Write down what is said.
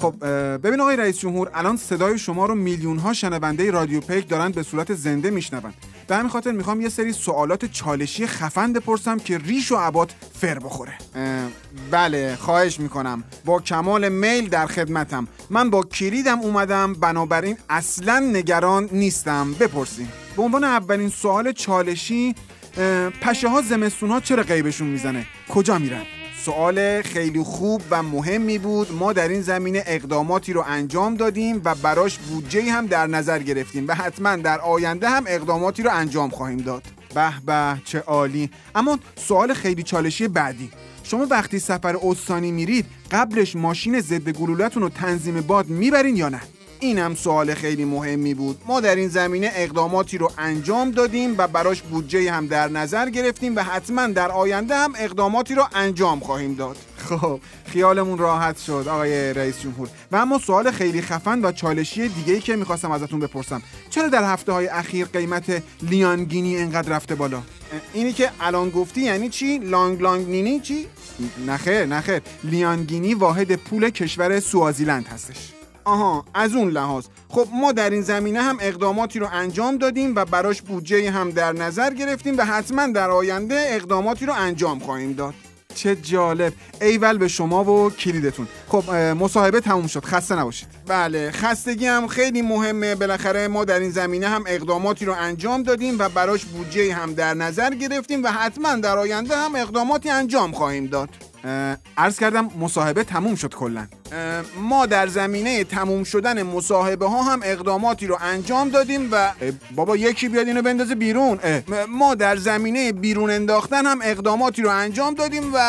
خب ببین آقای رئیس جمهور، الان صدای شما رو میلیون ها شنونده رادیو پیک دارن به صورت زنده میشنون. به همین خاطر میخوام یه سری سوالات چالشی خفن بپرسم که ریش و عبات فر بخوره. بله خواهش میکنم، با کمال میل در خدمتم. من با کلیدم اومدم، بنابراین اصلا نگران نیستم. بپرسیم. به عنوان اولین سوال چالشی، پشه ها زمستون ها چرا غیبشون میزنه؟ کجا میرن؟ سوال خیلی خوب و مهمی بود. ما در این زمینه اقداماتی رو انجام دادیم و براش بودجه هم در نظر گرفتیم و حتما در آینده هم اقداماتی رو انجام خواهیم داد. به به چه عالی. اما سوال خیلی چالشی بعدی، شما وقتی سفر استانی میرید قبلش ماشین ضد گلوله‌تون رو تنظیم باد میبرین یا نه؟ اینم سوال خیلی مهمی بود. ما در این زمینه اقداماتی رو انجام دادیم و براش بودجه هم در نظر گرفتیم و حتما در آینده هم اقداماتی رو انجام خواهیم داد. خب خیالمون راحت شد آقای رئیس جمهور. و اما سوال خیلی خفن و چالشی دیگه‌ای که می‌خواستم ازتون بپرسم، چرا در هفته‌های اخیر قیمت لیانگینی اینقدر رفته بالا؟ اینی که الان گفتی یعنی چی؟ لانگ نینی چی؟ نخیر لیانگینی واحد پول کشور سوازیلند هستش. آها، از اون لحاظ. خب ما در این زمینه هم اقداماتی رو انجام دادیم و براش بودجه هم در نظر گرفتیم و حتما در آینده اقداماتی رو انجام خواهیم داد. چه جالب. ایول به شما و کلیدتون. خب مصاحبه تموم شد، خسته نباشید. بله خستگی هم خیلی مهمه. بالاخره ما در این زمینه هم اقداماتی رو انجام دادیم و براش بودجه هم در نظر گرفتیم و حتما در آینده هم اقداماتی انجام خواهیم داد. عرض کردم مصاحبه تموم شد کلا. ما در زمینه تموم شدن مصاحبه ها هم اقداماتی رو انجام دادیم و بابا یکی بیاد اینو بندازه بیرون. ما در زمینه بیرون انداختن هم اقداماتی رو انجام دادیم و